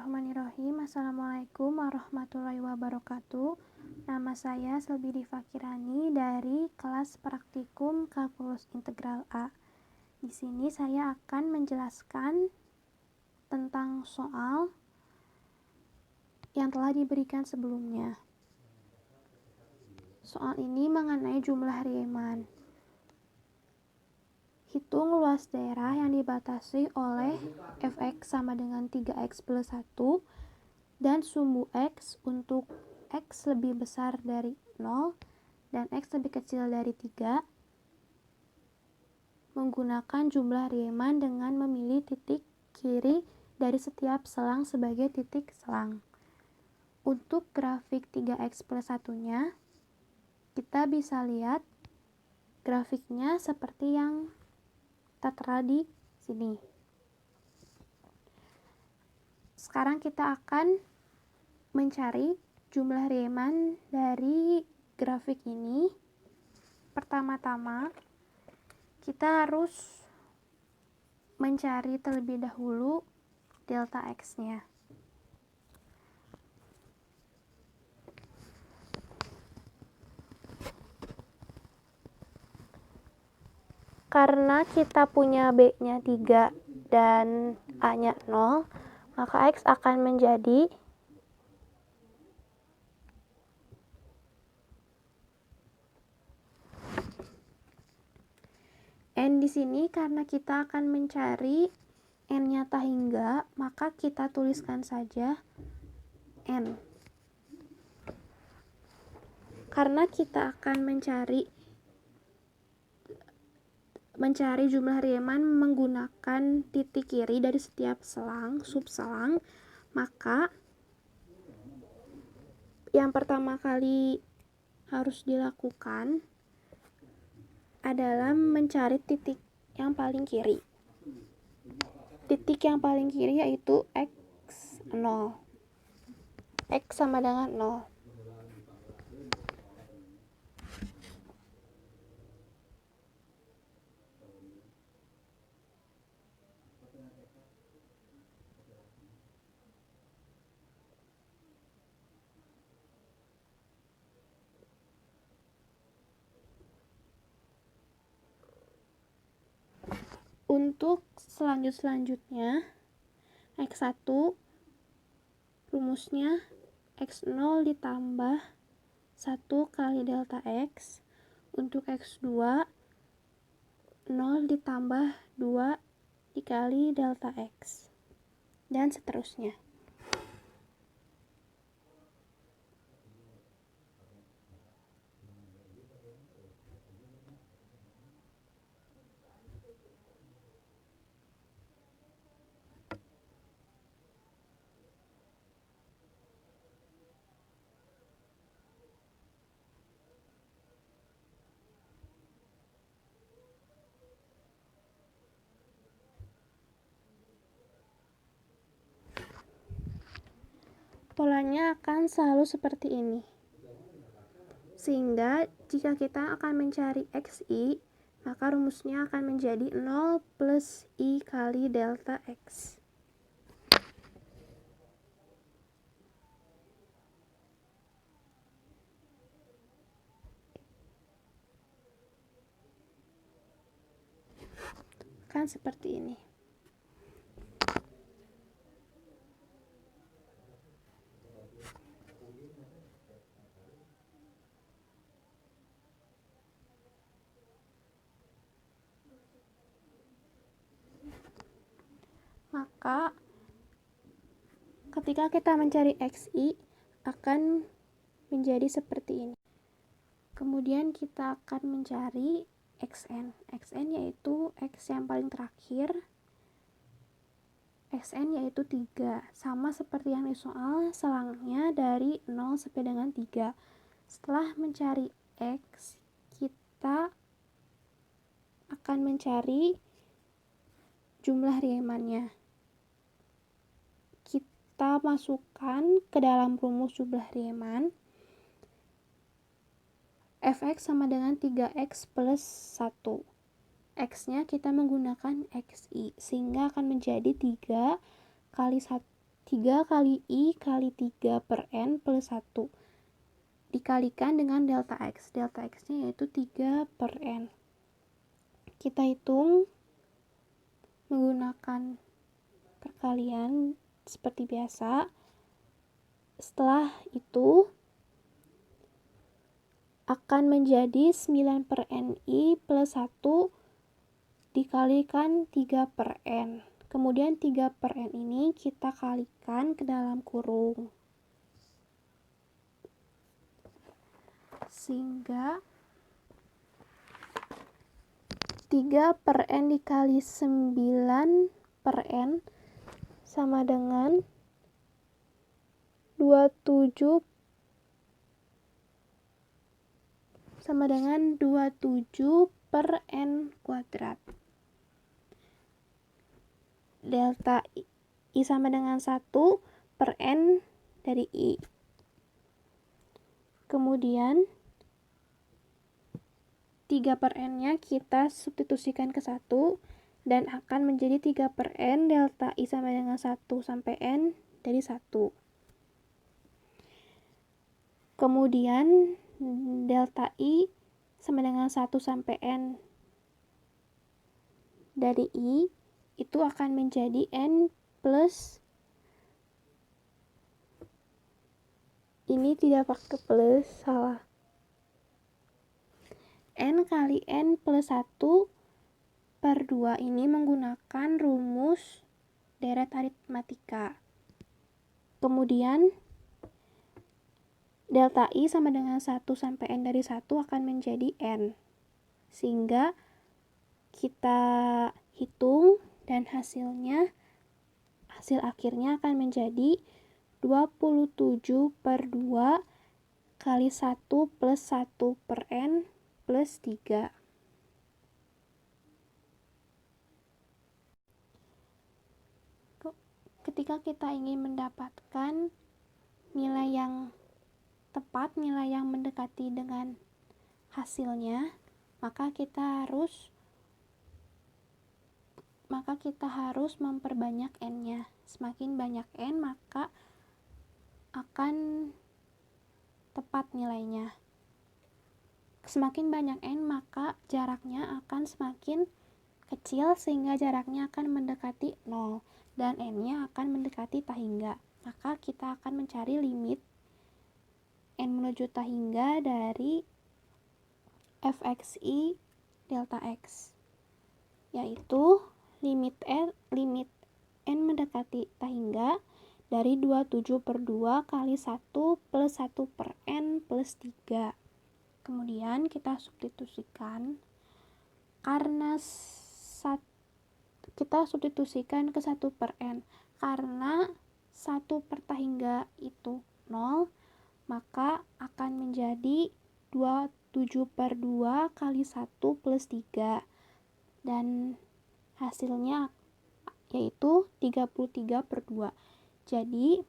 Bismillahirrahmanirrahim. Assalamualaikum warahmatullahi wabarakatuh. Nama saya Selby Diva Kirani dari kelas praktikum kalkulus integral A. Di sini saya akan menjelaskan tentang soal yang telah diberikan sebelumnya. Soal ini mengenai jumlah Riemann. Hitung luas daerah yang dibatasi oleh fx sama dengan 3x plus 1 dan sumbu x untuk x lebih besar dari 0 dan x lebih kecil dari 3 menggunakan jumlah Riemann dengan memilih titik kiri dari setiap selang sebagai titik selang. Untuk grafik 3x plus 1-nya, kita bisa lihat grafiknya seperti yang tertera di sini. Sekarang kita akan mencari jumlah Riemann dari grafik ini. Pertama-tama, kita harus mencari terlebih dahulu delta x-nya. Karena kita punya B-nya 3 dan A-nya 0, maka X akan menjadi N di sini. Karena kita akan mencari N nyata hingga, maka kita tuliskan saja N. Karena kita akan mencari jumlah Riemann menggunakan titik kiri dari setiap selang, subselang, maka yang pertama kali harus dilakukan adalah mencari titik yang paling kiri. Titik yang paling kiri yaitu x0. X sama dengan 0. Untuk selanjutnya x1 rumusnya x0 ditambah 1 kali delta x. Untuk x2 0 ditambah 2 dikali delta x, dan seterusnya. Polanya akan selalu seperti ini. Sehingga jika kita akan mencari xi, maka rumusnya akan menjadi 0 plus i kali delta x. Kan seperti ini. Maka ketika kita mencari xi akan menjadi seperti ini. Kemudian kita akan mencari xn. Xn yaitu x yang paling terakhir. Xn yaitu 3. Sama seperti yang di soal, selangnya dari 0 sampai dengan 3. Setelah mencari x, kita akan mencari jumlah Riemann-nya. Kita masukkan ke dalam rumus jumlah Riemann. Fx sama dengan 3x plus 1. X-nya kita menggunakan xi, sehingga akan menjadi 3 kali 1 3 kali I kali 3 per N plus 1 dikalikan dengan delta X. Delta X-nya yaitu 3 per N. Kita hitung menggunakan perkalian seperti biasa. Setelah itu akan menjadi 9 per NI plus 1 dikalikan 3 per N. Kemudian 3 per N ini kita kalikan ke dalam kurung. Sehingga 3 per N dikali 9 per N sama dengan 27 per N kuadrat. Delta I sama dengan 1 per N dari I. Kemudian 3 per N-nya kita substitusikan ke 1 dan akan menjadi 3 per N delta I sama dengan 1 sampai N dari 1. Kemudian delta I sama dengan 1 sampai N dari I itu akan menjadi N plus, ini tidak pakai plus, salah, N kali N plus 1 per 2 ini menggunakan rumus deret aritmatika. Kemudian delta I sama dengan 1 sampai N dari 1 akan menjadi N. Sehingga kita hitung dan hasil akhirnya akan menjadi 27 per 2 kali 1 plus 1 per N plus 3. Ketika kita ingin mendapatkan nilai yang tepat, nilai yang mendekati dengan hasilnya, maka kita harus memperbanyak N-nya. Semakin banyak N, maka akan tepat nilainya. Semakin banyak N, maka jaraknya akan semakin kecil sehingga jaraknya akan mendekati 0 dan N-nya akan mendekati tahingga. Maka kita akan mencari limit N menuju tahingga dari fxi delta X, yaitu limit N mendekati tahingga dari 27 per 2 kali 1 plus 1 per N plus 3. Kemudian kita substitusikan, karena kita substitusikan ke 1 per N, karena 1 per tahingga itu 0, maka akan menjadi 27 per 2 kali 1 plus 3. Dan hasilnya yaitu 33 per 2. Jadi,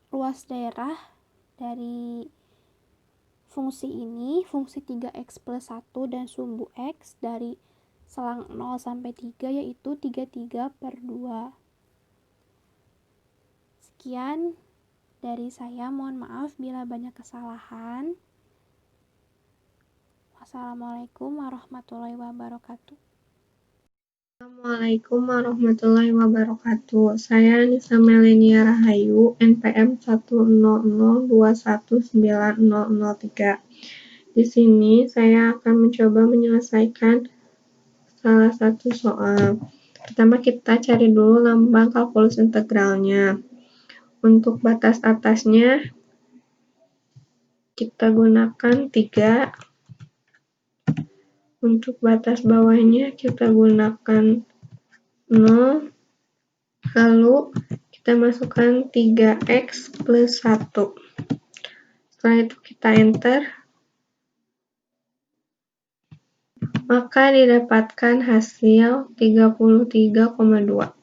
luas daerah dari fungsi ini, fungsi 3x plus 1 dan sumbu x dari selang 0 sampai 3 yaitu 33 per 2. Sekian dari saya, mohon maaf bila banyak kesalahan. Wassalamualaikum warahmatullahi wabarakatuh. Assalamualaikum warahmatullahi wabarakatuh. Saya Nisa Melenia Rahayu, NPM 100219003. Di sini saya akan mencoba menyelesaikan salah satu soal. Pertama kita cari dulu lambang kalkulus integralnya. Untuk batas atasnya kita gunakan 3. Untuk batas bawahnya kita gunakan 0, lalu kita masukkan 3x plus 1. Setelah itu kita enter, maka didapatkan hasil 33,2.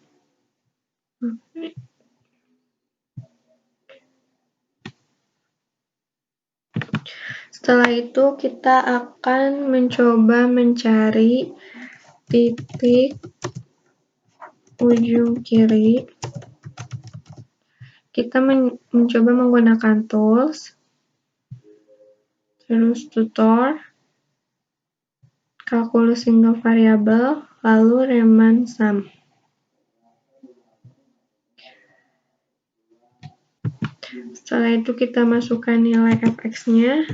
Setelah itu kita akan mencoba mencari titik ujung kiri kita mencoba menggunakan tools, terus tutor, kalkulus single variable, lalu Riemann sum. Setelah itu kita masukkan nilai fx-nya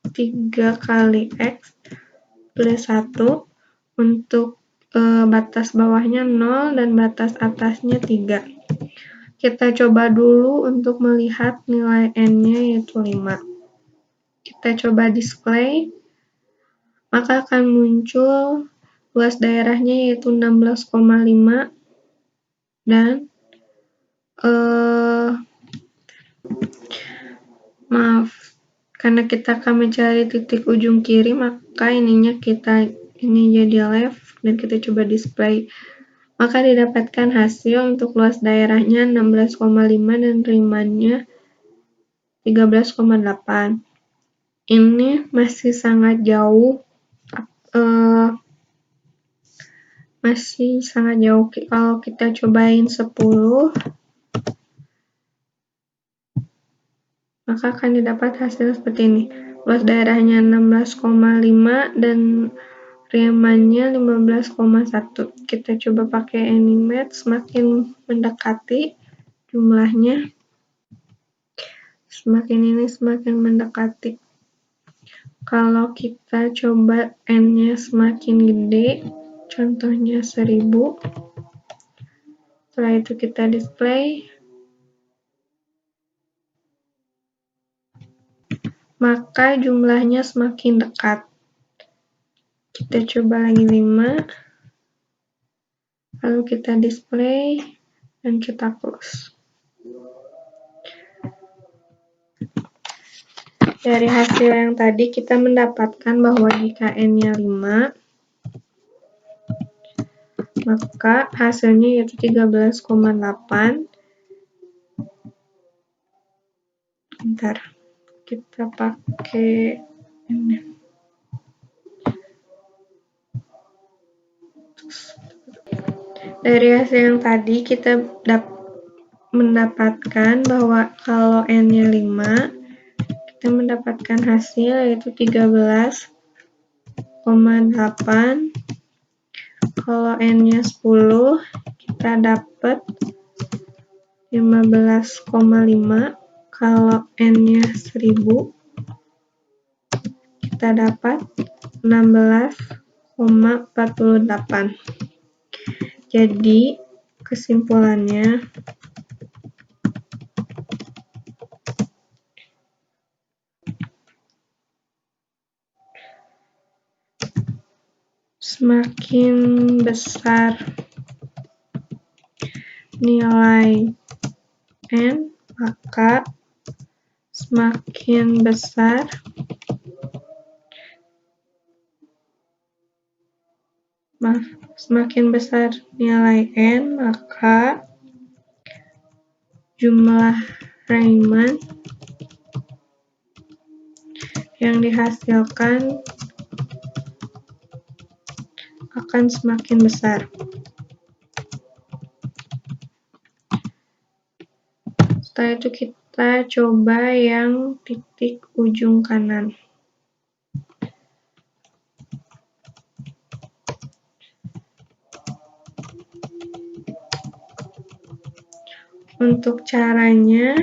3 kali x plus 1 untuk batas bawahnya 0 dan batas atasnya 3. Kita coba dulu untuk melihat nilai n-nya yaitu 5. Kita coba display, maka akan muncul luas daerahnya yaitu 16,5 dan karena kita akan mencari titik ujung kiri, maka ini jadi left dan kita coba display. Maka didapatkan hasil untuk luas daerahnya 16,5 dan Riemann-nya 13,8. Ini masih sangat jauh. Kalau kita cobain 10, maka akan didapat hasil seperti ini. Luas daerahnya 16,5 dan Riemann-nya 15,1. Kita coba pakai Animate, semakin mendekati jumlahnya, semakin mendekati. Kalau kita coba n-nya semakin gede, contohnya 1000, setelah itu kita display, maka jumlahnya semakin dekat. Kita coba lagi 5, lalu kita display dan kita close. Dari hasil yang tadi kita mendapatkan bahwa jika n-nya 5, maka hasilnya yaitu 13,8. Bentar, kita pakai ini. Dari hasil yang tadi kita mendapatkan bahwa kalau n-nya 5, kita mendapatkan hasil yaitu 13,8. Kalau n-nya 10, kita dapat 15,5. Kalau n-nya 1000, kita dapat 16,48. Jadi, kesimpulannya, semakin besar nilai n, maka semakin besar nilai n, maka jumlah Riemann yang dihasilkan akan semakin besar. Setelah itu kita coba yang titik ujung kanan. Untuk caranya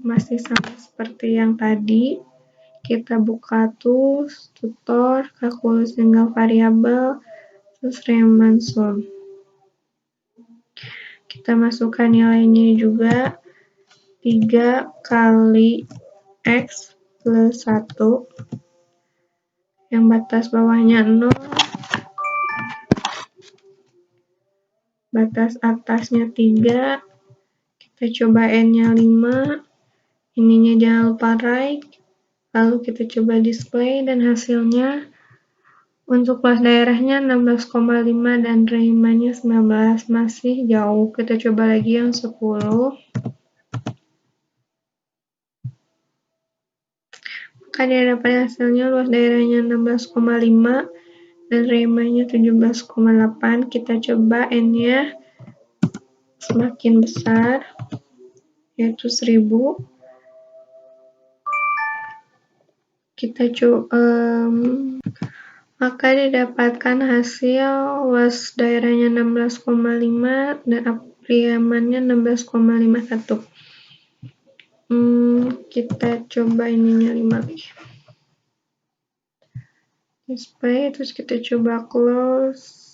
masih sama seperti yang tadi. Kita buka tools, tutor, kalkulus single variable, terus Riemann sum. Kita masukkan nilainya juga 3 kali x plus 1 yang batas bawahnya 0, batas atasnya 3. Kita coba n-nya 5, ininya jangan lupa write, lalu kita coba display dan hasilnya untuk luas daerahnya 16,5 dan Riemann-nya 19, masih jauh. Kita coba lagi yang 10. Maka didapat hasilnya luas daerahnya 16,5 dan Riemann-nya 17,8. Kita coba n-nya semakin besar, yaitu 1000. Maka didapatkan hasil luas daerahnya 16,5 dan Riemann-nya 16,51. Kita coba ininya 5 lagi. Display, terus kita coba close.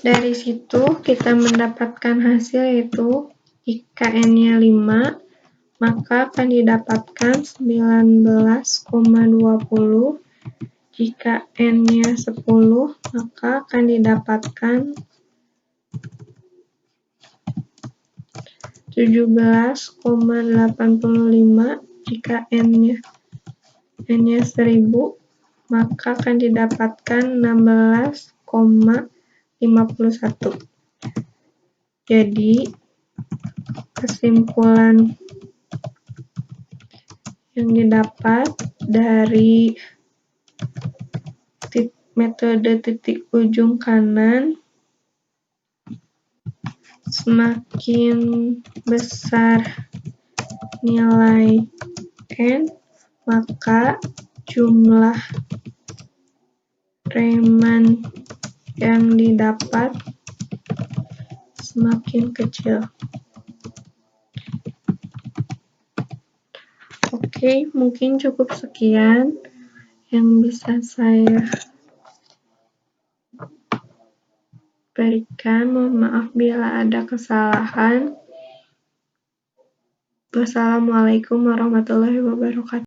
Dari situ kita mendapatkan hasil yaitu jika n-nya 5, maka akan didapatkan 19,20. Jika n-nya 10, maka akan didapatkan 17,85. Jika n-nya 1000, maka akan didapatkan 16,51. Jadi, kesimpulan yang didapat dari metode titik ujung kanan, semakin besar nilai n, maka jumlah Riemann yang didapat semakin kecil. Oke, mungkin cukup sekian yang bisa saya berikan. Mohon maaf bila ada kesalahan. Wassalamualaikum warahmatullahi wabarakatuh.